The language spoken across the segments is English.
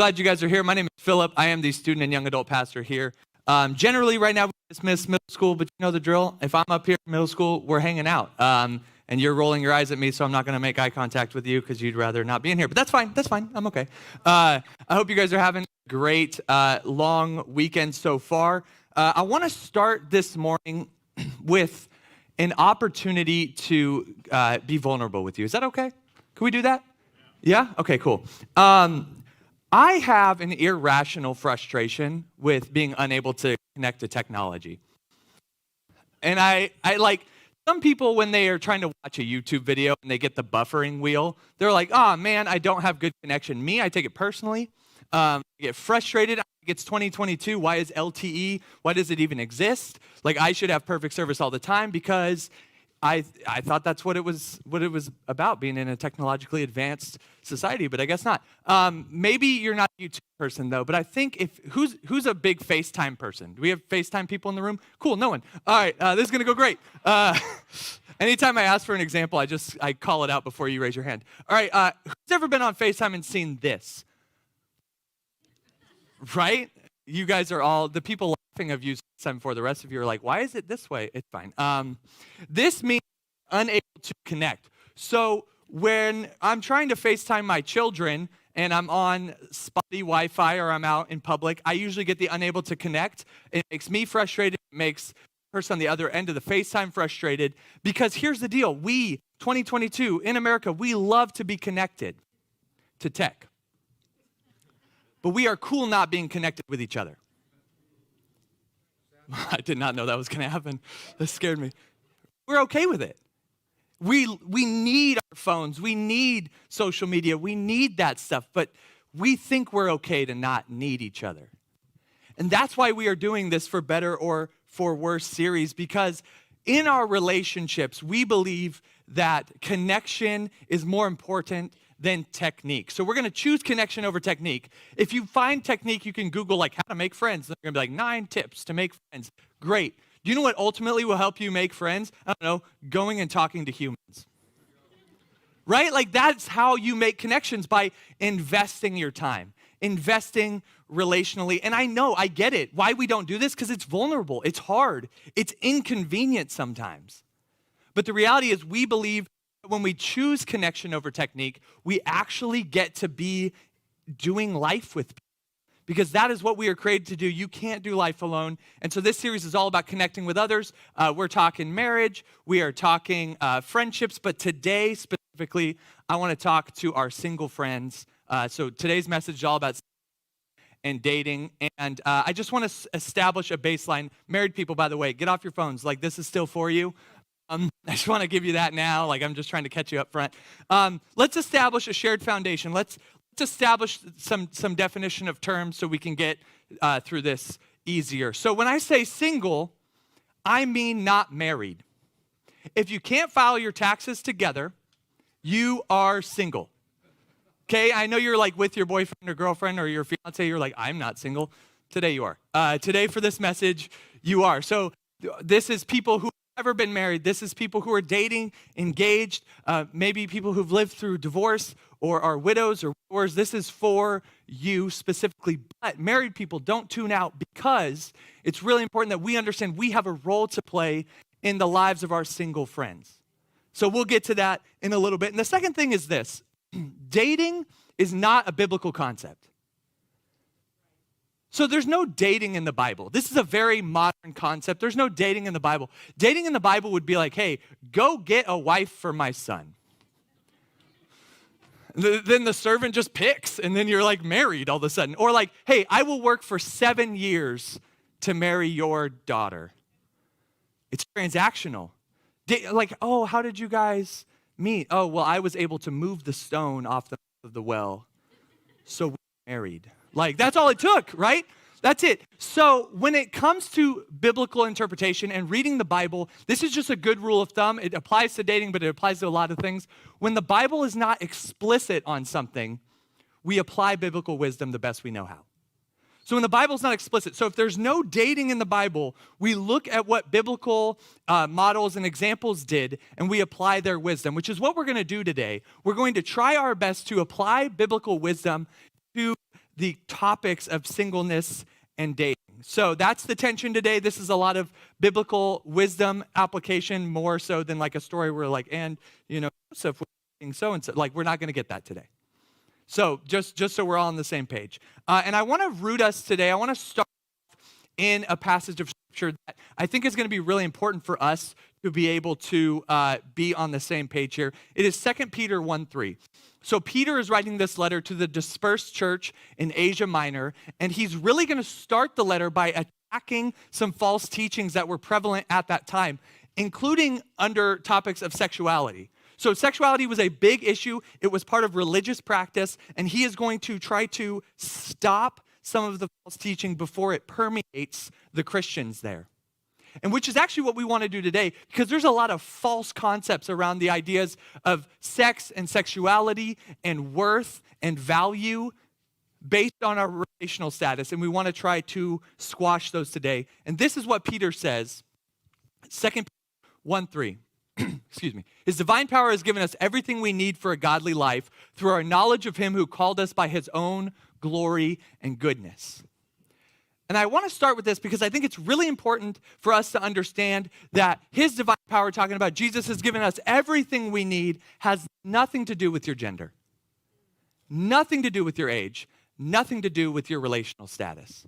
Glad you guys are here. My name is Philip. I am the student and young adult pastor here. Generally, right now, we dismiss middle school, but you know the drill. If I'm up here in middle school, we're hanging out. And you're rolling your eyes at me, so I'm not going to make eye contact with you because you'd rather not be in here. But that's fine. That's fine. I'm okay. I hope you guys are having a great long weekend so far. I want to start this morning with an opportunity to be vulnerable with you. Is that okay? Can we do that? Yeah? Okay, cool. I have an irrational frustration with being unable to connect to technology. And I like, some people when they are trying to watch a YouTube video and they get the buffering wheel, they're like, oh man, I don't have good connection. Me, I take it personally. I get frustrated. It's 2022. Why is LTE? Why does it even exist? Like I should have perfect service all the time because I thought that's what it was about, being in a technologically advanced society, but I guess not. Maybe you're not a YouTube person though, but I think who's a big FaceTime person? Do we have FaceTime people in the room? Cool, no one. All right, this is gonna go great. Anytime I ask for an example, I call it out before you raise your hand. All right, who's ever been on FaceTime and seen this? Right? You guys are all, the people laughing have used FaceTime before. The rest of you are like, why is it this way? It's fine. This means unable to connect. So when I'm trying to FaceTime my children and I'm on spotty Wi-Fi or I'm out in public, I usually get the unable to connect. It makes me frustrated. It makes the person on the other end of the FaceTime frustrated because here's the deal. We, 2022, in America, we love to be connected to tech. But we are cool not being connected with each other. I did not know that was going to happen. That scared me. We're okay with it. We need our phones. We need social media. We need that stuff. But we think we're okay to not need each other. And that's why we are doing this For Better or For Worse series, because in our relationships, we believe that connection is more important than technique. So we're going to choose connection over technique. If you find technique, you can Google like how to make friends. They're going to be like 9 tips to make friends. Great. Do you know what ultimately will help you make friends? I don't know, going and talking to humans. Right? Like that's how you make connections, by investing your time, investing relationally. And I know, I get it. Why we don't do this? Because it's vulnerable. It's hard. It's inconvenient sometimes. But the reality is we believe when we choose connection over technique, we actually get to be doing life with people, because that is what we are created to do. You can't do life alone. And so this series is all about connecting with others. We're talking marriage. We are talking friendships. But today specifically, I want to talk to our single friends. So today's message is all about and dating. And I just want to establish a baseline. Married people, by the way, get off your phones. Like this is still for you. I just want to give you that now. Like I'm just trying to catch you up front. Let's establish a shared foundation. Let's establish some definition of terms so we can get through this easier. So when I say single, I mean not married. If you can't file your taxes together, you are single. Okay, I know you're like with your boyfriend or girlfriend or your fiance, you're like, I'm not single. Today you are. Today for this message, you are. So this is people who ever been married. This is people who are dating, engaged, maybe people who've lived through divorce or are widows or widowers. This is for you specifically. But married people, don't tune out, because it's really important that we understand we have a role to play in the lives of our single friends. So we'll get to that in a little bit. And the second thing is this. Dating is not a biblical concept. So there's no dating in the Bible. This is a very modern concept. There's no dating in the Bible. Dating in the Bible would be like, hey, go get a wife for my son. Then the servant just picks, and then you're like married all of a sudden. Or like, hey, I will work for 7 years to marry your daughter. It's transactional. Like, oh, how did you guys meet? Oh, well, I was able to move the stone off the well, so we married. Like, that's all it took, right? That's it. So when it comes to biblical interpretation and reading the Bible, this is just a good rule of thumb. It applies to dating, but it applies to a lot of things. When the Bible is not explicit on something, we apply biblical wisdom the best we know how. So when the Bible's not explicit, so if there's no dating in the Bible, we look at what biblical models and examples did, and we apply their wisdom, which is what we're going to do today. We're going to try our best to apply biblical wisdom to the topics of singleness and dating. So that's the tension today. This is a lot of biblical wisdom application, more so than like a story where like, and Joseph was dating so-and-so. Like, we're not going to get that today. So just so we're all on the same page. And I want to root us today. I want to start in a passage of scripture that I think is going to be really important for us to be able to be on the same page here. It is 2 Peter 1:3. So Peter is writing this letter to the dispersed church in Asia Minor, and he's really going to start the letter by attacking some false teachings that were prevalent at that time, including under topics of sexuality. So sexuality was a big issue. It was part of religious practice, and he is going to try to stop some of the false teaching before it permeates the Christians there. And which is actually what we want to do today, because there's a lot of false concepts around the ideas of sex and sexuality and worth and value based on our relational status, and we want to try to squash those today. And this is what Peter says, 2 Peter 1:3. Excuse me. His divine power has given us everything we need for a godly life through our knowledge of him who called us by his own glory and goodness. And I want to start with this because I think it's really important for us to understand that his divine power, talking about Jesus has given us everything we need, has nothing to do with your gender, nothing to do with your age, nothing to do with your relational status.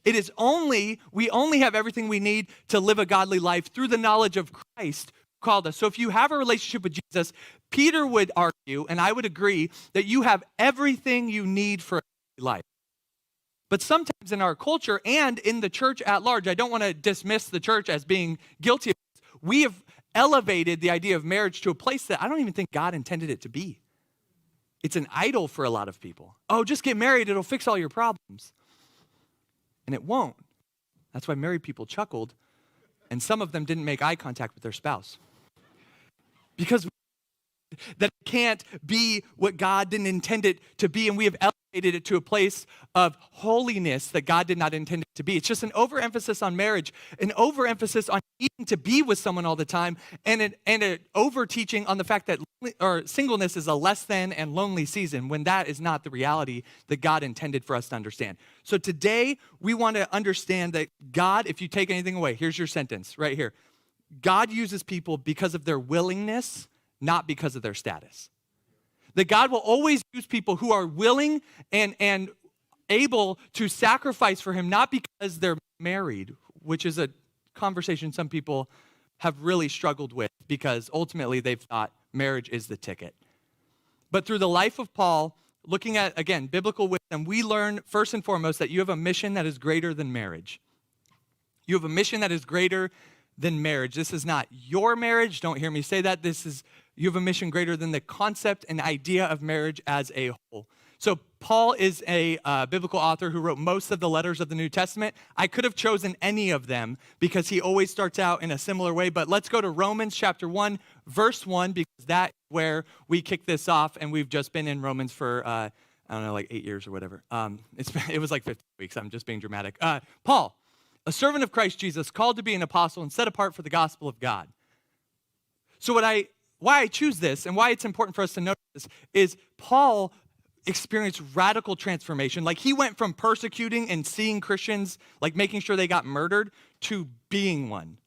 It is we only have everything we need to live a godly life through the knowledge of Christ who called us. So if you have a relationship with Jesus, Peter would argue, and I would agree, that you have everything you need for a godly life. But sometimes in our culture and in the church at large, I don't want to dismiss the church as being guilty of this. We have elevated the idea of marriage to a place that I don't even think God intended it to be. It's an idol for a lot of people. Oh, just get married, it'll fix all your problems. And it won't. That's why married people chuckled, and some of them didn't make eye contact with their spouse. Because that it can't be what God didn't intend it to be, and we have elevated it to a place of holiness that God did not intend it to be. It's just an overemphasis on marriage, an overemphasis on needing to be with someone all the time, and an over-teaching on the fact that singleness is a less than and lonely season, when that is not the reality that God intended for us to understand. So today, we want to understand that God, if you take anything away, here's your sentence right here. God uses people because of their willingness, not because of their status. That God will always use people who are willing and able to sacrifice for him, not because they're married, which is a conversation some people have really struggled with because ultimately they've thought marriage is the ticket. But through the life of Paul, looking at, again, biblical wisdom, we learn first and foremost that you have a mission that is greater than marriage. You have a mission that is greater than marriage. This is not your marriage. Don't hear me say that. You have a mission greater than the concept and idea of marriage as a whole. So Paul is a biblical author who wrote most of the letters of the New Testament. I could have chosen any of them because he always starts out in a similar way, but let's go to Romans chapter 1, verse 1, because that's where we kick this off, and we've just been in Romans for, I don't know, like 8 years or whatever. It was like 50 weeks. I'm just being dramatic. Paul, a servant of Christ Jesus, called to be an apostle and set apart for the gospel of God. So why I choose this and why it's important for us to notice this is Paul experienced radical transformation. Like, he went from persecuting and seeing Christians, like making sure they got murdered, to being one.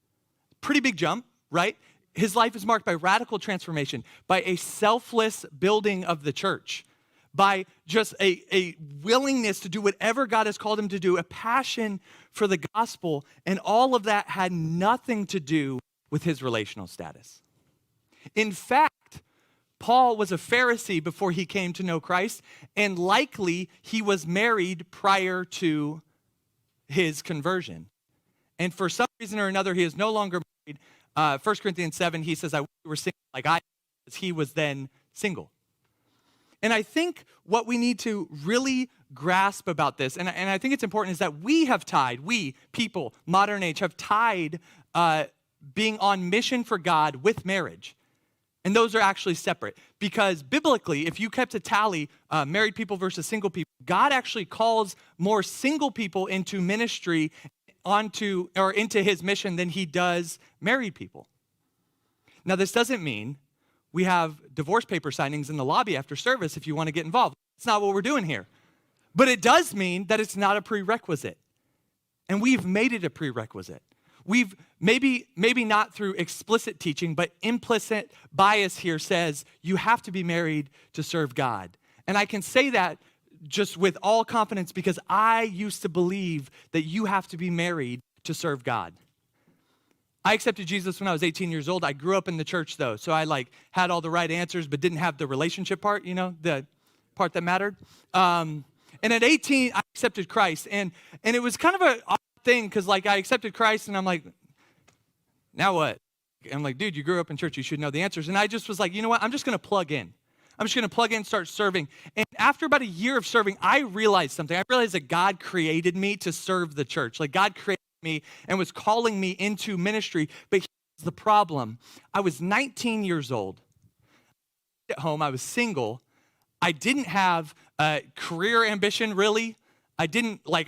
Pretty big jump, right? His life is marked by radical transformation, by a selfless building of the church, by just a willingness to do whatever God has called him to do, a passion for the gospel, and all of that had nothing to do with his relational status. In fact, Paul was a Pharisee before he came to know Christ, and likely he was married prior to his conversion. And for some reason or another, he is no longer married. 1 Corinthians 7, he says, I wish you were single like I was, because he was then single. And I think what we need to really grasp about this, and I think it's important, is that we people, modern age, have tied being on mission for God with marriage. And those are actually separate, because biblically, if you kept a tally, married people versus single people, God actually calls more single people into ministry into his mission than he does married people. Now, this doesn't mean we have divorce paper signings in the lobby after service if you want to get involved. That's not what we're doing here. But it does mean that it's not a prerequisite. And we've made it a prerequisite. We've maybe not through explicit teaching, but implicit bias here says you have to be married to serve God. And I can say that just with all confidence because I used to believe that you have to be married to serve God. I accepted Jesus when I was 18 years old. I grew up in the church though, so I had all the right answers but didn't have the relationship part, the part that mattered. And at 18, I accepted Christ, and it was kind of a odd thing because I accepted Christ, and I'm like, now what? I'm like, dude, you grew up in church, you should know the answers. And I just was like, you know what? I'm just going to plug in. I'm just going to plug in, start serving. And after about a year of serving, I realized something. I realized that God created me to serve the church. God created me and was calling me into ministry. But here's the problem. I was 19 years old. At home, I was single. I didn't have a career ambition, really. I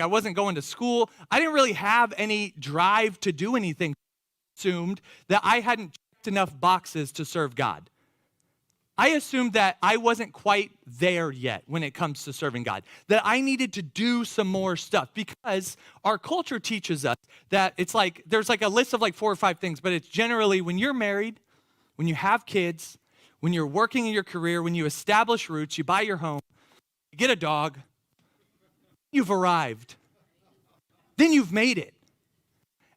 wasn't going to school. I didn't really have any drive to do anything. I assumed that I hadn't checked enough boxes to serve God. I assumed that I wasn't quite there yet when it comes to serving God, that I needed to do some more stuff because our culture teaches us that it's there's a list of 4 or 5 things, but it's generally when you're married, when you have kids, when you're working in your career, when you establish roots, you buy your home, you get a dog, you've arrived. Then you've made it.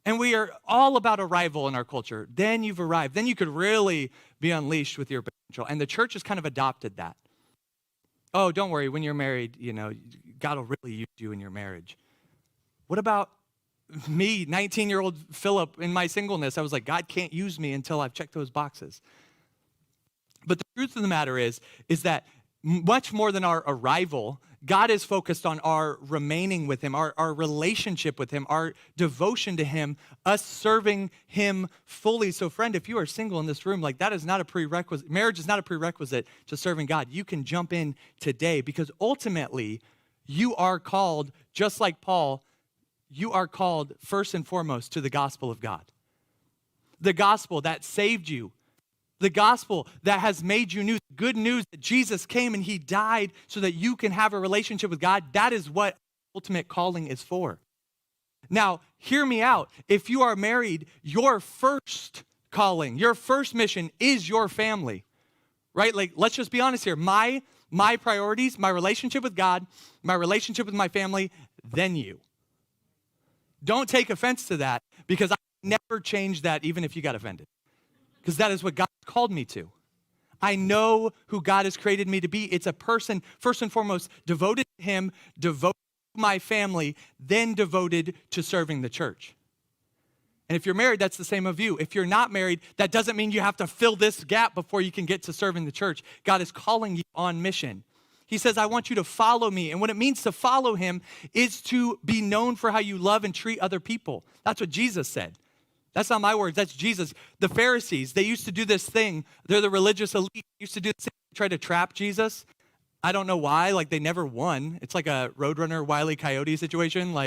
And we are all about arrival in our culture. Then you've arrived. Then you could really be unleashed with your potential. And the church has kind of adopted that. Oh, don't worry. When you're married, God will really use you in your marriage. What about me, 19-year-old Philip, in my singleness? I was like, God can't use me until I've checked those boxes. But the truth of the matter is that much more than our arrival, God is focused on our remaining with him, our relationship with him, our devotion to him, us serving him fully. So friend, if you are single in this room, that is not a prerequisite. Marriage is not a prerequisite to serving God. You can jump in today because ultimately you are called, just like Paul, you are called first and foremost to the gospel of God. The gospel that saved you. The gospel that has made you new, good news that Jesus came and he died so that you can have a relationship with God. That is what ultimate calling is for. Now, hear me out. If you are married, your first calling, your first mission is your family, right? Let's just be honest here. My priorities, my relationship with God, my relationship with my family, then you. Don't take offense to that because I never change that even if you got offended. Because that is what God called me to. I know who God has created me to be. It's a person, first and foremost, devoted to him, devoted to my family, then devoted to serving the church. And if you're married, that's the same of you. If you're not married, that doesn't mean you have to fill this gap before you can get to serving the church. God is calling you on mission. He says, I want you to follow me. And what it means to follow him is to be known for how you love and treat other people. That's what Jesus said. That's not my words, that's Jesus. The Pharisees, they used to do this thing. They're the religious elite. They used to do this thing, try to trap Jesus. I don't know why, they never won. It's like a Roadrunner, Wile E. Coyote situation.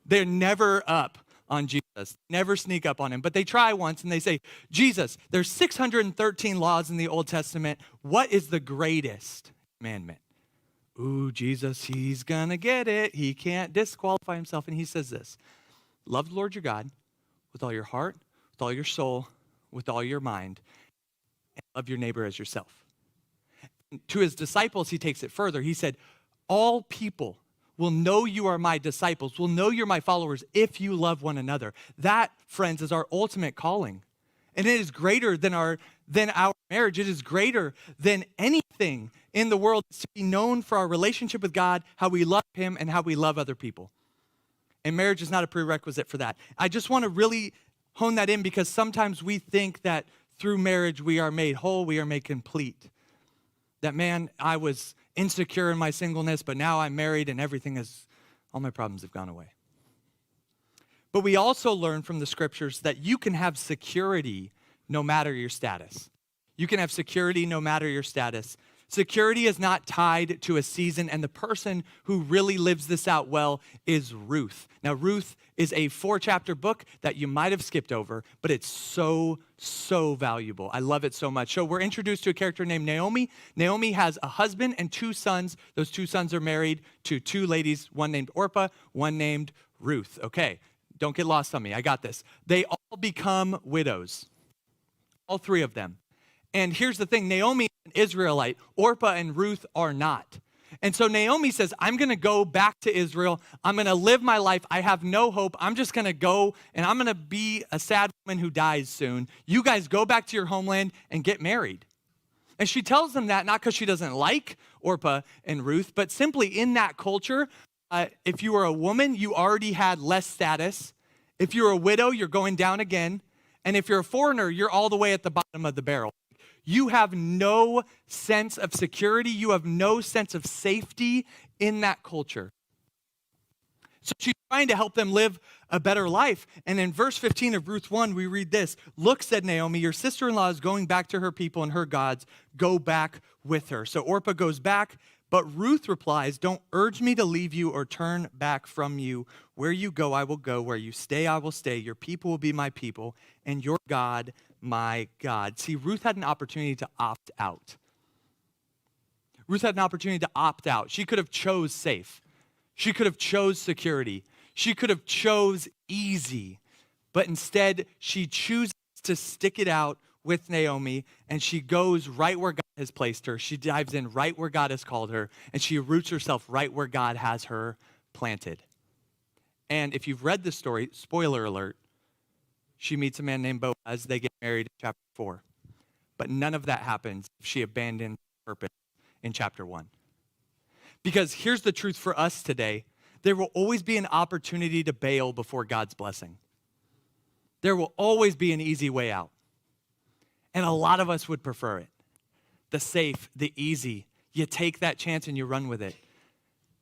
They're never up on Jesus, never sneak up on him. But they try once and they say, Jesus, there's 613 laws in the Old Testament. What is the greatest commandment? Ooh, Jesus, he's gonna get it. He can't disqualify himself. And he says this, love the Lord your God with all your heart, with all your soul, with all your mind, and love your neighbor as yourself. And to his disciples, he takes it further. He said, all people will know you are my disciples, will know you're my followers if you love one another. That, friends, is our ultimate calling. And it is greater than our marriage. It is greater than anything in the world. It's to be known for our relationship with God, how we love him, and how we love other people. And marriage is not a prerequisite for that. I just want to really hone that in because sometimes we think that through marriage we are made whole, we are made complete. That, man, I was insecure in my singleness, but now I'm married and all my problems have gone away. But we also learn from the scriptures that you can have security no matter your status. You can have security no matter your status. Security is not tied to a season, and the person who really lives this out well is Ruth. Now, Ruth is a 4-chapter book that you might have skipped over, but it's so, so valuable. I love it so much. So we're introduced to a character named Naomi. Naomi has a husband and 2 sons. Those 2 sons are married to 2 ladies, one named Orpah, one named Ruth. Okay, don't get lost on me. I got this. They all become widows, all 3 of them. And here's the thing, Naomi is an Israelite, Orpah and Ruth are not. And so Naomi says, I'm going to go back to Israel. I'm going to live my life. I have no hope. I'm just going to go and I'm going to be a sad woman who dies soon. You guys go back to your homeland and get married. And she tells them that not because she doesn't like Orpah and Ruth, but simply in that culture, if you were a woman, you already had less status. If you're a widow, you're going down again. And if you're a foreigner, you're all the way at the bottom of the barrel. You have no sense of security. You have no sense of safety in that culture. So she's trying to help them live a better life. And in verse 15 of Ruth 1, we read this. Look, said Naomi, your sister-in-law is going back to her people and her gods. Go back with her. So Orpah goes back, but Ruth replies, don't urge me to leave you or turn back from you. Where you go, I will go. Where you stay, I will stay. Your people will be my people, and your God, my God. See, Ruth had an opportunity to opt out. Ruth had an opportunity to opt out. She could have chose safe. She could have chose security. She could have chose easy. But instead, she chooses to stick it out with Naomi, and she goes right where God has placed her. She dives in right where God has called her, and she roots herself right where God has her planted. And if you've read the story, spoiler alert, she meets a man named Boaz. They get married in chapter 4. But none of that happens if she abandoned purpose in chapter 1. Because here's the truth for us today. There will always be an opportunity to bail before God's blessing. There will always be an easy way out. And a lot of us would prefer it. The safe, the easy. You take that chance and you run with it.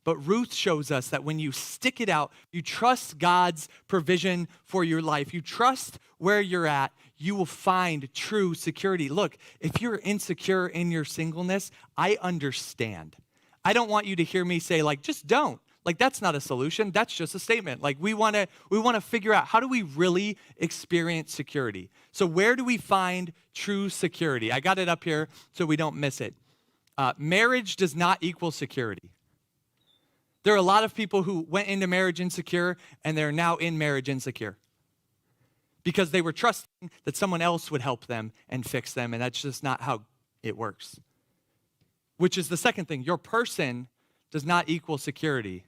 But Ruth shows us that when you stick it out, you trust God's provision for your life. You trust where you're at, you will find true security. Look, if you're insecure in your singleness, I understand. I don't want you to hear me say, like, just don't. Like, that's not a solution. That's just a statement. Like, we want to figure out, how do we really experience security? So where do we find true security? I got it up here so we don't miss it. Marriage does not equal security. There are a lot of people who went into marriage insecure, and they're now in marriage insecure because they were trusting that someone else would help them and fix them, and that's just not how it works. Which is the second thing. Your person does not equal security.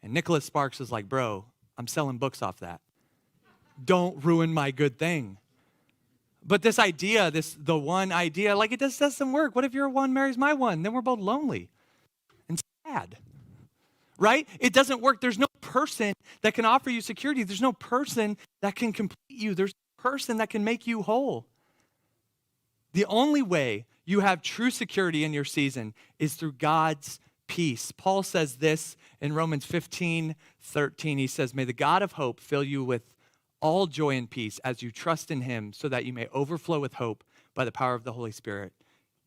And Nicholas Sparks is like, bro, I'm selling books off that. Don't ruin my good thing. But this idea, the one idea, like, it just doesn't work. What if your one marries my one? Then we're both lonely and sad. Right? It doesn't work. There's no person that can offer you security. There's no person that can complete you. There's no person that can make you whole. The only way you have true security in your season is through God's peace. Paul says this in Romans 15:13. He says, may the God of hope fill you with all joy and peace as you trust in him so that you may overflow with hope by the power of the Holy Spirit.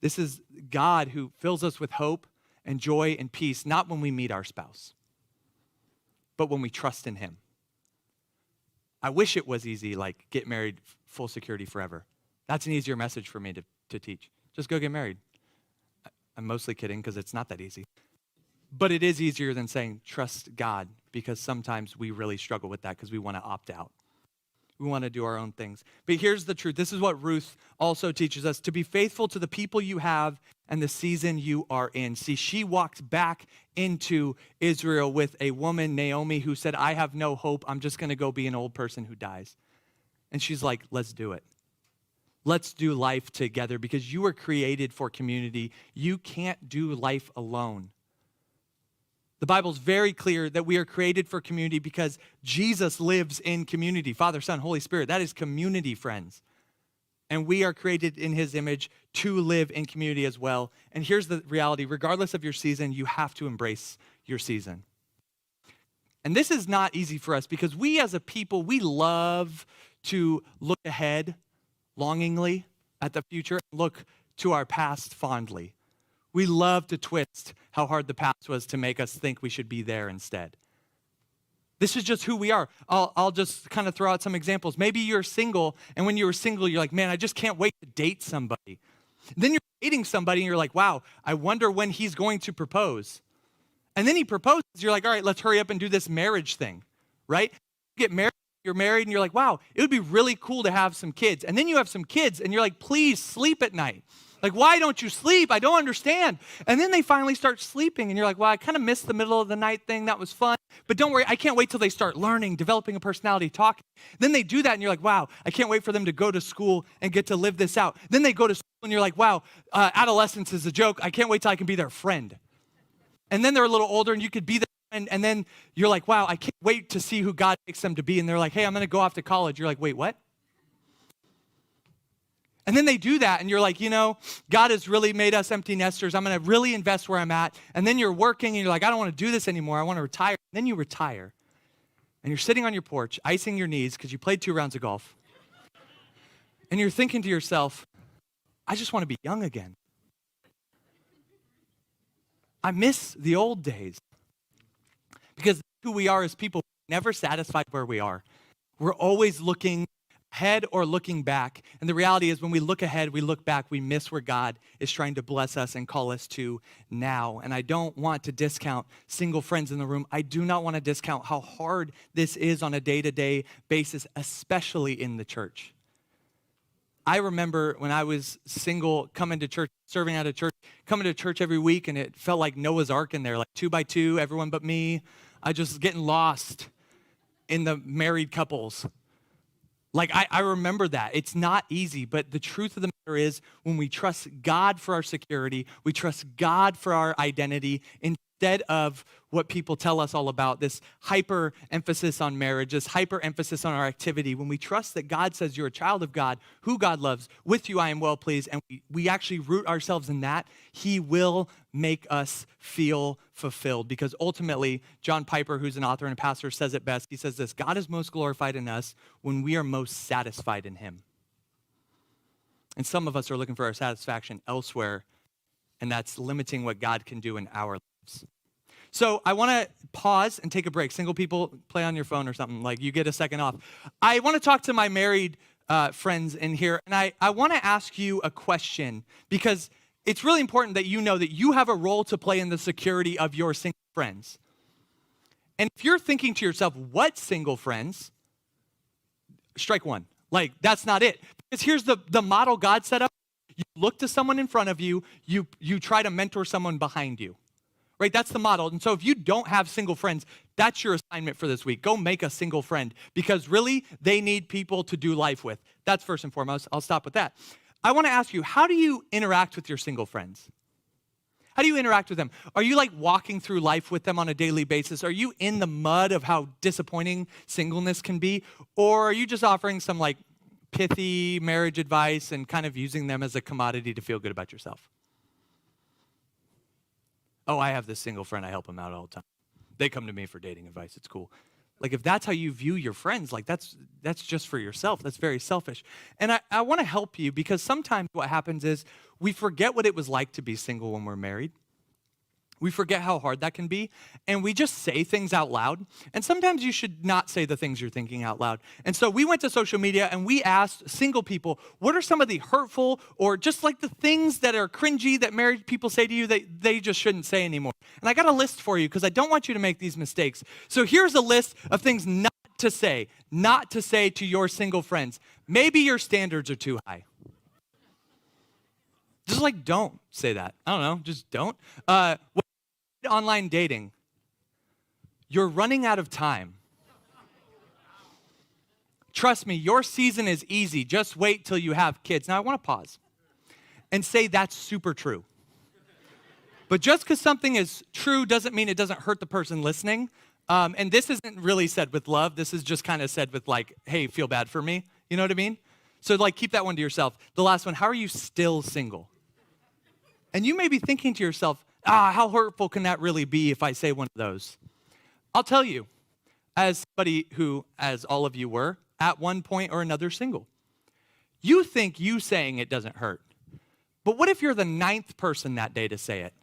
This is God who fills us with hope and joy and peace, not when we meet our spouse, but when we trust in him. I wish it was easy, like get married, full security forever. That's an easier message for me to teach. Just go get married. I'm mostly kidding because it's not that easy. But it is easier than saying trust God, because sometimes we really struggle with that because we want to opt out. We want to do our own things. But here's the truth. This is what Ruth also teaches us: to be faithful to the people you have and the season you are in. See, she walked back into Israel with a woman, Naomi, who said, I have no hope. I'm just going to go be an old person who dies. And she's like, let's do it. Let's do life together because you were created for community. You can't do life alone. The Bible's very clear that we are created for community because Jesus lives in community. Father, Son, Holy Spirit, that is community, friends. And we are created in his image to live in community as well. And here's the reality: regardless of your season, you have to embrace your season. And this is not easy for us because we as a people, we love to look ahead longingly at the future, look to our past fondly. We love to twist how hard the past was to make us think we should be there instead. This is just who we are. I'll just kind of throw out some examples. Maybe you're single, and when you were single, you're like, man, I just can't wait to date somebody. Then you're dating somebody, and you're like, wow, I wonder when he's going to propose. And then he proposes. You're like, all right, let's hurry up and do this marriage thing, right? You get married, you're married, and you're like, wow, it would be really cool to have some kids. And then you have some kids, and you're like, please sleep at night. Like, why don't you sleep? I don't understand. And then they finally start sleeping, and you're like, well, I kind of missed the middle of the night thing. That was fun. But don't worry, I can't wait till they start learning, developing a personality, talking. Then they do that, and you're like, wow, I can't wait for them to go to school and get to live this out. Then they go to school, and you're like, wow, adolescence is a joke. I can't wait till I can be their friend. And then they're a little older, and you could be their friend, and then you're like, wow, I can't wait to see who God makes them to be. And they're like, hey, I'm going to go off to college. You're like, wait, what? And then they do that, and you're like, you know, God has really made us empty nesters. I'm going to really invest where I'm at. And then you're working, and you're like, I don't want to do this anymore. I want to retire. And then you retire, and you're sitting on your porch, icing your knees because you played 2 rounds of golf. And you're thinking to yourself, I just want to be young again. I miss the old days. Because who we are as people, we're never satisfied where we are. We're always looking ahead or looking back. And the reality is when we look ahead, we look back, we miss where God is trying to bless us and call us to now. And I don't want to discount single friends in the room. I do not want to discount how hard this is on a day-to-day basis, especially in the church. I remember when I was single, coming to church, serving at a church, coming to church every week, and it felt like Noah's Ark in there, like 2 by 2, everyone but me. I just getting lost in the married couples. Like, I remember that. It's not easy, but the truth of the matter is when we trust God for our security, we trust God for our identity instead of what people tell us all about, this hyper emphasis on marriage, this hyper emphasis on our activity. When we trust that God says you're a child of God, who God loves, with you I am well pleased, and we actually root ourselves in that, he will make us feel fulfilled. Because ultimately, John Piper, who's an author and a pastor, says it best. He says this: God is most glorified in us when we are most satisfied in him. And some of us are looking for our satisfaction elsewhere, and that's limiting what God can do in our lives. So I want to pause and take a break. Single people, play on your phone or something. Like, you get a second off. I want to talk to my married friends in here, and I want to ask you a question, because it's really important that you know that you have a role to play in the security of your single friends. And if you're thinking to yourself, what single friends? Strike one. Like, that's not it. Because here's the model God set up. You look to someone in front of you, you try to mentor someone behind you. Right? That's the model. And so if you don't have single friends, that's your assignment for this week. Go make a single friend, because really they need people to do life with. That's first and foremost. I'll stop with that. I want to ask you, how do you interact with your single friends? How do you interact with them? Are you like walking through life with them on a daily basis? Are you in the mud of how disappointing singleness can be? Or are you just offering some like pithy marriage advice and kind of using them as a commodity to feel good about yourself? Oh, I have this single friend. I help them out all the time. They come to me for dating advice. It's cool. Like, if that's how you view your friends, like that's just for yourself. That's very selfish. And I want to help you, because sometimes what happens is we forget what it was like to be single when we're married. We forget how hard that can be, and we just say things out loud. And sometimes you should not say the things you're thinking out loud. And so we went to social media and we asked single people, what are some of the hurtful or just like the things that are cringy that married people say to you that they just shouldn't say anymore? And I got a list for you, because I don't want you to make these mistakes. So here's a list of things not to say to your single friends. Maybe your standards are too high. Just like, don't say that. I don't know, just don't. Online dating, you're running out of time. Trust me, your season is easy. Just wait till you have kids. Now, I want to pause and say that's super true. But just because something is true doesn't mean it doesn't hurt the person listening. And this isn't really said with love. This is just kind of said with like, hey, feel bad for me. You know what I mean? So like, keep that one to yourself. The last one, how are you still single? And you may be thinking to yourself, how hurtful can that really be if I say one of those? I'll tell you, as somebody who, as all of you were, at one point or another single, you think you saying it doesn't hurt. But what if you're the ninth person that day to say it?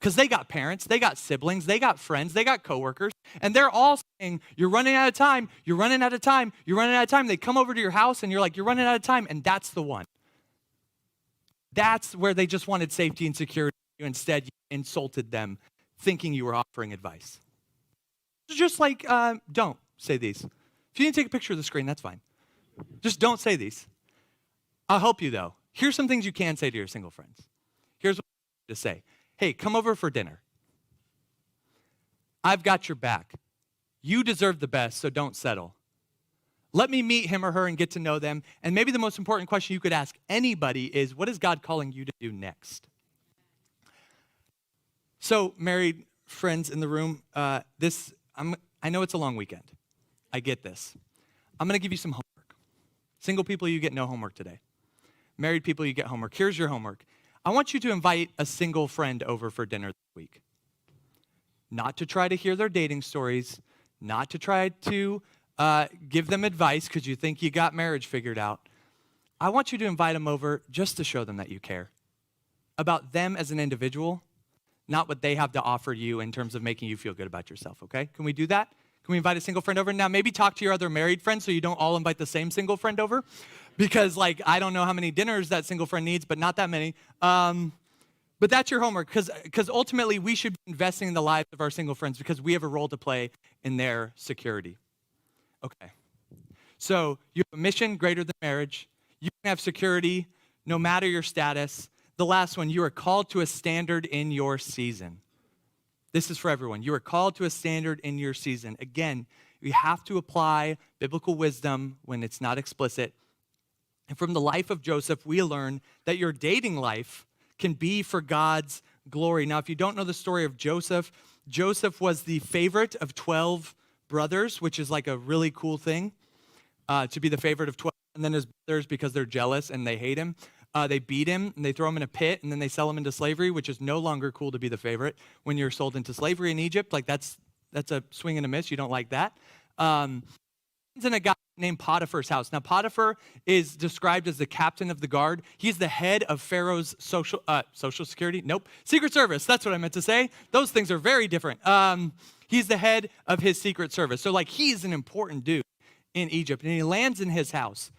Because they got parents, they got siblings, they got friends, they got coworkers, and they're all saying, you're running out of time, you're running out of time, you're running out of time. They come over to your house and you're like, you're running out of time, and that's the one. That's where they just wanted safety and security. Instead, you insulted them, thinking you were offering advice. Just like, don't say these. If you need to take a picture of the screen, that's fine. Just don't say these. I'll help you, though. Here's some things you can say to your single friends. Here's what I want to say. Hey, come over for dinner. I've got your back. You deserve the best, so don't settle. Let me meet him or her and get to know them. And maybe the most important question you could ask anybody is, what is God calling you to do next? So, married friends in the room, I know it's a long weekend. I get this. I'm going to give you some homework. Single people, you get no homework today. Married people, you get homework. Here's your homework. I want you to invite a single friend over for dinner this week. Not to try to hear their dating stories, not to try to give them advice because you think you got marriage figured out. I want you to invite them over just to show them that you care about them as an individual, not what they have to offer you in terms of making you feel good about yourself, okay? Can we do that? Can we invite a single friend over? Now, maybe talk to your other married friends so you don't all invite the same single friend over. Because, I don't know how many dinners that single friend needs, but not that many. But that's your homework, because ultimately we should be investing in the lives of our single friends because we have a role to play in their security. Okay. So you have a mission greater than marriage. You can have security no matter your status. The last one, you are called to a standard in your season. This is for everyone. You are called to a standard in your season. Again, you have to apply biblical wisdom when it's not explicit. And from the life of Joseph, we learn that your dating life can be for God's glory. Now, if you don't know the story of Joseph, Joseph was the favorite of 12 brothers, which is like a really cool thing, to be the favorite of 12. And then his brothers, because they're jealous and they hate him, they beat him and they throw him in a pit and then they sell him into slavery, which is no longer cool to be the favorite when you're sold into slavery in Egypt. Like that's a swing and a miss. You don't like that. In a guy named Potiphar's house. Now, Potiphar is described as the captain of the guard. He's the head of Pharaoh's social security. Nope. Secret Service. That's what I meant to say. Those things are very different. He's the head of his secret service. So, he's an important dude in Egypt, and he lands in his house.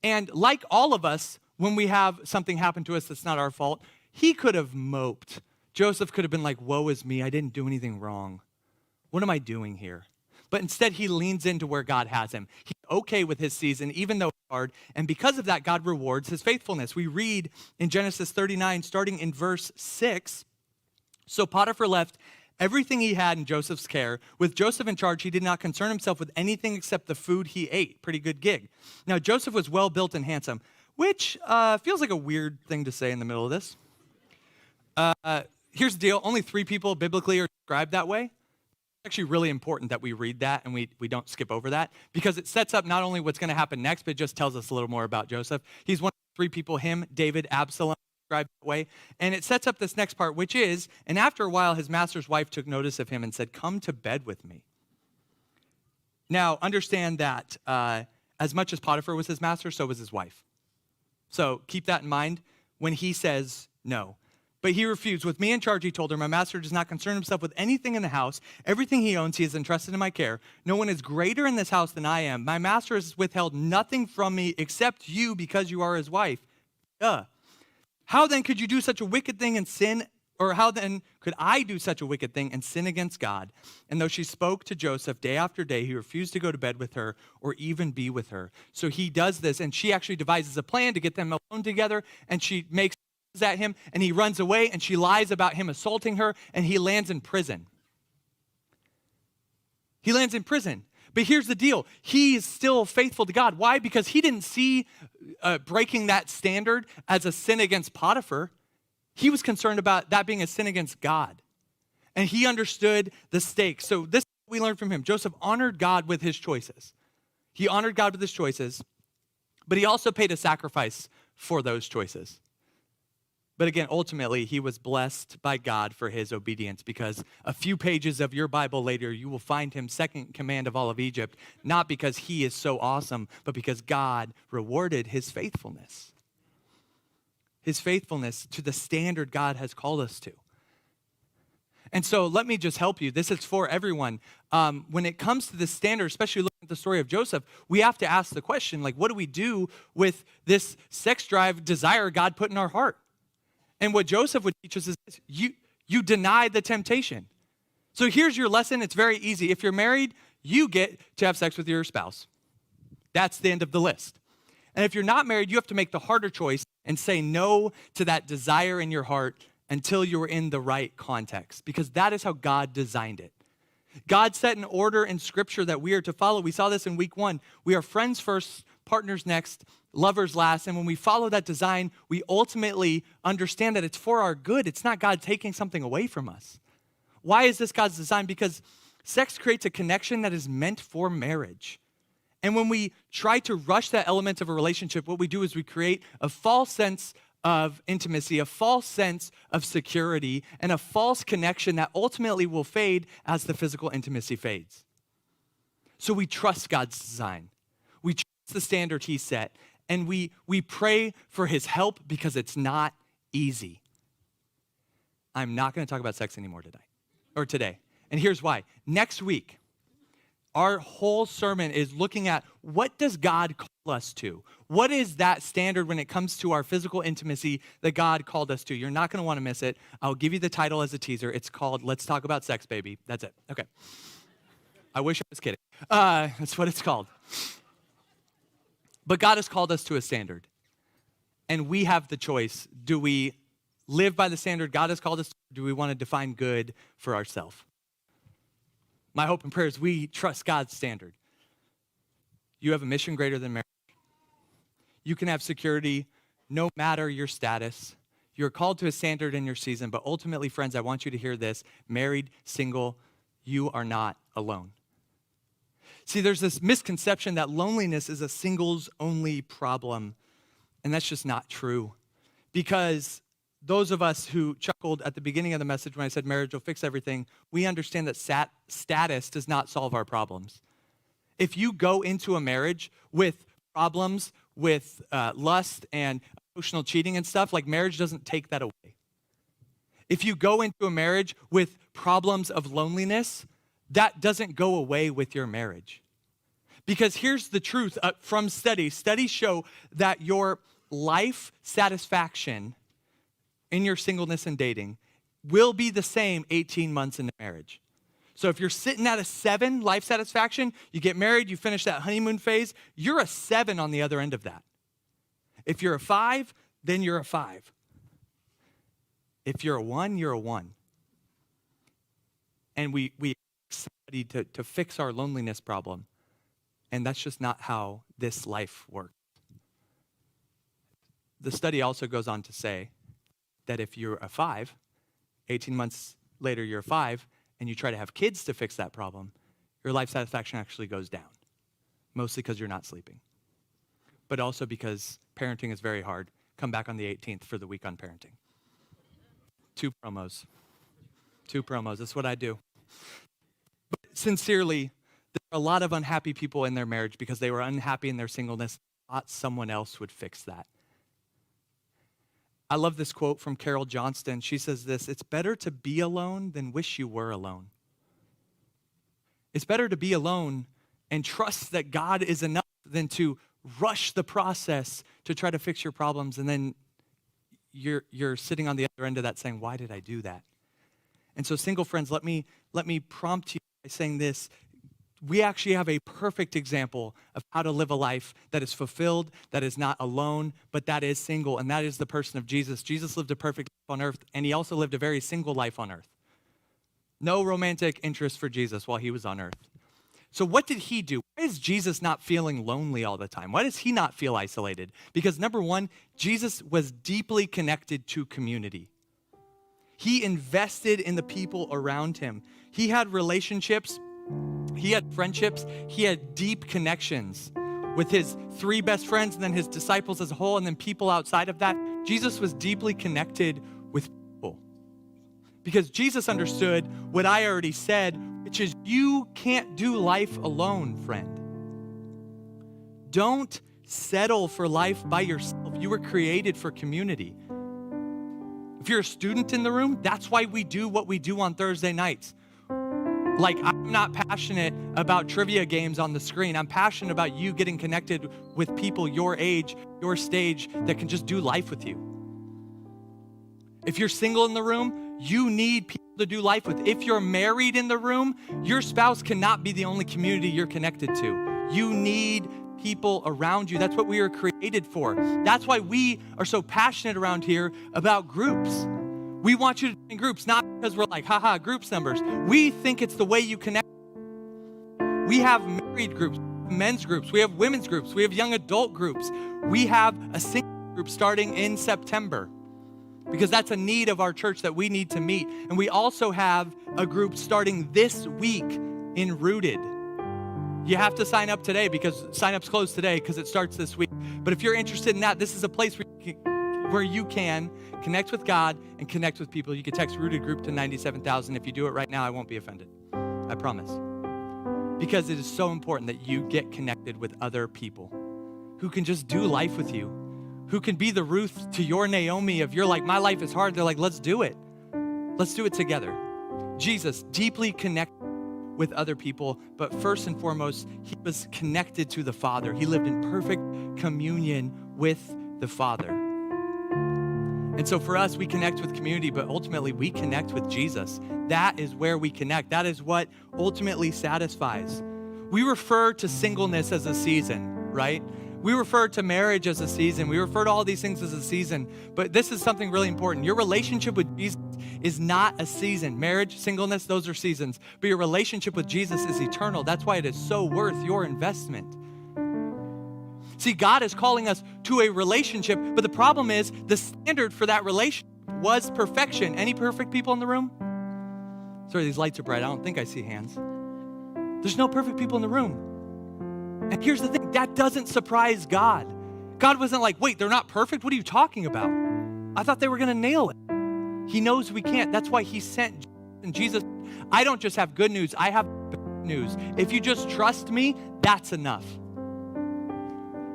And like all of us, when we have something happen to us that's not our fault, he could have moped. Joseph could have been like, woe is me. I didn't do anything wrong. What am I doing here? But instead, he leans into where God has him. He's okay with his season, even though it's hard. And because of that, God rewards his faithfulness. We read in Genesis 39, starting in verse 6, so Potiphar left everything he had in Joseph's care. With Joseph in charge, he did not concern himself with anything except the food he ate. Pretty good gig. Now, Joseph was well-built and handsome, which feels like a weird thing to say in the middle of this. Here's the deal. Only 3 people biblically are described that way. It's actually really important that we read that and we don't skip over that because it sets up not only what's going to happen next, but it just tells us a little more about Joseph. He's one of 3 people, him, David, Absalom, described that way. And it sets up this next part, which is, and after a while, his master's wife took notice of him and said, come to bed with me. Now, understand that as much as Potiphar was his master, so was his wife. So keep that in mind when he says no. But he refused. With me in charge, he told her, my master does not concern himself with anything in the house. Everything he owns, he has entrusted in my care. No one is greater in this house than I am. My master has withheld nothing from me except you because you are his wife. How then could you do such a wicked thing and sin? Or how then could I do such a wicked thing and sin against God? And though she spoke to Joseph day after day, he refused to go to bed with her or even be with her. So he does this, and she actually devises a plan to get them alone together, and she makes at him, and he runs away, and she lies about him assaulting her, and he lands in prison. He lands in prison. But here's the deal. He is still faithful to God. Why? Because he didn't see breaking that standard as a sin against Potiphar. He was concerned about that being a sin against God. And he understood the stakes. So this is what we learned from him. Joseph honored God with his choices. He honored God with his choices, but he also paid a sacrifice for those choices. But again, ultimately, he was blessed by God for his obedience because a few pages of your Bible later, you will find him second in command of all of Egypt, not because he is so awesome, but because God rewarded his faithfulness. his faithfulness to the standard God has called us to. And so let me just help you. This is for everyone. When it comes to this standard, especially looking at the story of Joseph, we have to ask the question, like, what do we do with this sex drive desire God put in our heart? And what Joseph would teach us is this: you deny the temptation. So here's your lesson. It's very easy. If you're married, you get to have sex with your spouse. That's the end of the list. And if you're not married, you have to make the harder choice and say no to that desire in your heart until you're in the right context, because that is how God designed it. God set an order in Scripture that we are to follow. We saw this in week 1. We are friends first, partners next, lovers last. And when we follow that design, we ultimately understand that it's for our good. It's not God taking something away from us. Why is this God's design? Because sex creates a connection that is meant for marriage. And when we try to rush that element of a relationship, what we do is we create a false sense of intimacy, a false sense of security, and a false connection that ultimately will fade as the physical intimacy fades. So we trust God's design. We trust the standard he set, and we pray for his help because it's not easy. I'm not going to talk about sex anymore today. And here's why. Next week, our whole sermon is looking at, what does God call us to? What is that standard when it comes to our physical intimacy that God called us to? You're not going to want to miss it. I'll give you the title as a teaser. It's called Let's Talk About Sex, Baby. That's it. Okay. I wish I was kidding. That's what it's called. But God has called us to a standard. And we have the choice. Do we live by the standard God has called us to, or do we want to define good for ourselves? My hope and prayer is we trust God's standard. You have a mission greater than marriage. You can have security no matter your status. You're called to a standard in your season, but ultimately, friends, I want you to hear this. Married, single, you are not alone. See, there's this misconception that loneliness is a singles-only problem, and that's just not true. Because those of us who chuckled at the beginning of the message when I said marriage will fix everything, we understand that status does not solve our problems. If you go into a marriage with problems, with lust and emotional cheating and stuff, like, marriage doesn't take that away. If you go into a marriage with problems of loneliness, that doesn't go away with your marriage. Because here's the truth from studies. Studies show that your life satisfaction in your singleness and dating will be the same 18 months into marriage. So if you're sitting at a 7 life satisfaction, you get married, you finish that honeymoon phase, you're a 7 on the other end of that. If you're a 5, then you're a 5. If you're a 1, you're a 1. And we study to fix our loneliness problem. And that's just not how this life works. The study also goes on to say that if you're a 5, 18 months later you're a 5, and you try to have kids to fix that problem, your life satisfaction actually goes down. Mostly because you're not sleeping. But also because parenting is very hard. Come back on the 18th for the week on parenting. 2 promos. That's what I do. But sincerely, there are a lot of unhappy people in their marriage because they were unhappy in their singleness. Thought someone else would fix that. I love this quote from Carol Johnston. She says this: "It's better to be alone than wish you were alone." It's better to be alone and trust that God is enough than to rush the process to try to fix your problems, and then you're sitting on the other end of that saying, why did I do that? And so, single friends, let me prompt you by saying this. We actually have a perfect example of how to live a life that is fulfilled, that is not alone, but that is single, and that is the person of Jesus. Jesus lived a perfect life on earth, and he also lived a very single life on earth. No romantic interest for Jesus while he was on earth. So what did he do? Why is Jesus not feeling lonely all the time? Why does he not feel isolated? Because number one, Jesus was deeply connected to community. He invested in the people around him. He had relationships. He had friendships. He had deep connections with his 3 best friends and then his disciples as a whole and then people outside of that. Jesus was deeply connected with people because Jesus understood what I already said, which is you can't do life alone, friend. Don't settle for life by yourself. You were created for community. If you're a student in the room, that's why we do what we do on Thursday nights. Like, I'm not passionate about trivia games on the screen. I'm passionate about you getting connected with people your age, your stage, that can just do life with you. If you're single in the room, you need people to do life with. If you're married in the room, your spouse cannot be the only community you're connected to. You need people around you. That's what we were created for. That's why we are so passionate around here about groups. We want you to join groups, not because we're like, haha, groups numbers. We think it's the way you connect. We have married groups, men's groups, we have women's groups, we have young adult groups. We have a single group starting in September because that's a need of our church that we need to meet. And we also have a group starting this week in Rooted. You have to sign up today because sign-up's closed today because it starts this week. But if you're interested in that, this is a place where you can connect with God and connect with people. You can text Rooted Group to 97,000. If you do it right now, I won't be offended. I promise. Because it is so important that you get connected with other people who can just do life with you, who can be the Ruth to your Naomi of you're like, my life is hard. They're like, let's do it. Let's do it together. Jesus deeply connected with other people, but first and foremost, he was connected to the Father. He lived in perfect communion with the Father. And so for us, we connect with community, but ultimately we connect with Jesus. That is where we connect. That is what ultimately satisfies. We refer to singleness as a season, right? We refer to marriage as a season. We refer to all these things as a season, but this is something really important. Your relationship with Jesus is not a season. Marriage, singleness, those are seasons, but your relationship with Jesus is eternal. That's why it is so worth your investment. See, God is calling us to a relationship, but the problem is the standard for that relationship was perfection. Any perfect people in the room? Sorry, these lights are bright. I don't think I see hands. There's no perfect people in the room. And here's the thing, that doesn't surprise God. God wasn't like, wait, they're not perfect? What are you talking about? I thought they were gonna nail it. He knows we can't. That's why he sent Jesus. I don't just have good news, I have bad news. If you just trust me, that's enough.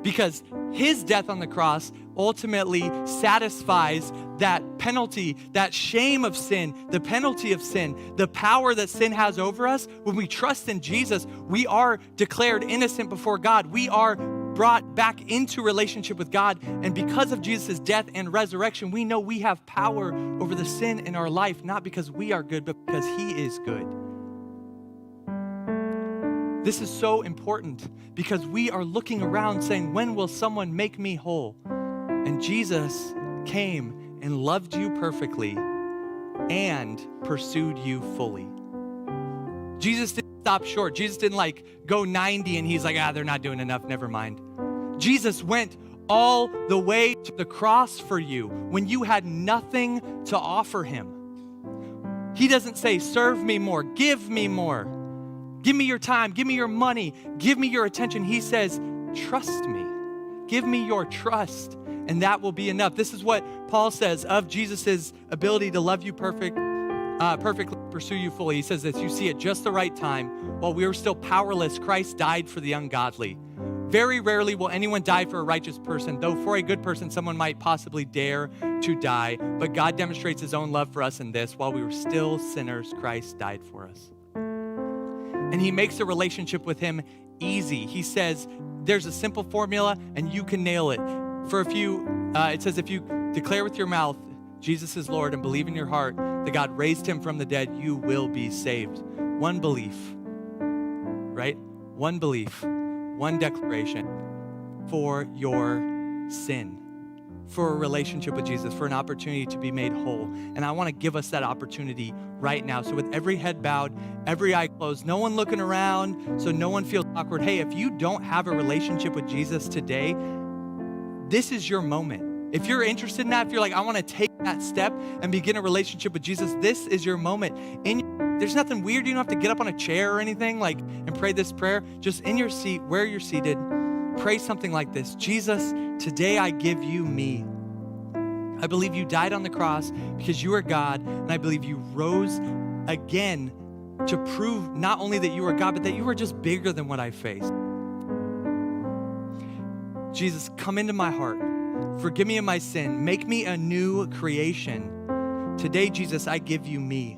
Because his death on the cross ultimately satisfies that penalty, that shame of sin, the penalty of sin, the power that sin has over us. When we trust in Jesus, we are declared innocent before God. We are brought back into relationship with God. And because of Jesus' death and resurrection, we know we have power over the sin in our life, not because we are good, but because he is good. This is so important because we are looking around saying, when will someone make me whole? And Jesus came and loved you perfectly and pursued you fully. Jesus didn't stop short. Jesus didn't like go 90 and he's like, they're not doing enough, never mind. Jesus went all the way to the cross for you when you had nothing to offer him. He doesn't say, serve me more, give me more. Give me your time, give me your money, give me your attention. He says, trust me. Give me your trust, and that will be enough. This is what Paul says of Jesus' ability to love you perfectly, pursue you fully. He says this, you see at just the right time, while we were still powerless, Christ died for the ungodly. Very rarely will anyone die for a righteous person, though for a good person, someone might possibly dare to die. But God demonstrates his own love for us in this, while we were still sinners, Christ died for us. And he makes a relationship with him easy. He says, there's a simple formula and you can nail it. It says, if you declare with your mouth, Jesus is Lord, and believe in your heart that God raised him from the dead, you will be saved. One belief, right? One belief, one declaration for your sin, for a relationship with Jesus, for an opportunity to be made whole. And I want to give us that opportunity right now. So with every head bowed, every eye closed, no one looking around, so no one feels awkward. Hey, if you don't have a relationship with Jesus today, this is your moment. If you're interested in that, if you're like, I want to take that step and begin a relationship with Jesus, this is your moment. There's nothing weird. You don't have to get up on a chair or anything and pray this prayer. Just in your seat, where you're seated, pray something like this. Jesus, today I give you me. I believe you died on the cross because you are God, and I believe you rose again to prove not only that you are God, but that you are just bigger than what I faced. Jesus, come into my heart. Forgive me of my sin. Make me a new creation. Today, Jesus, I give you me.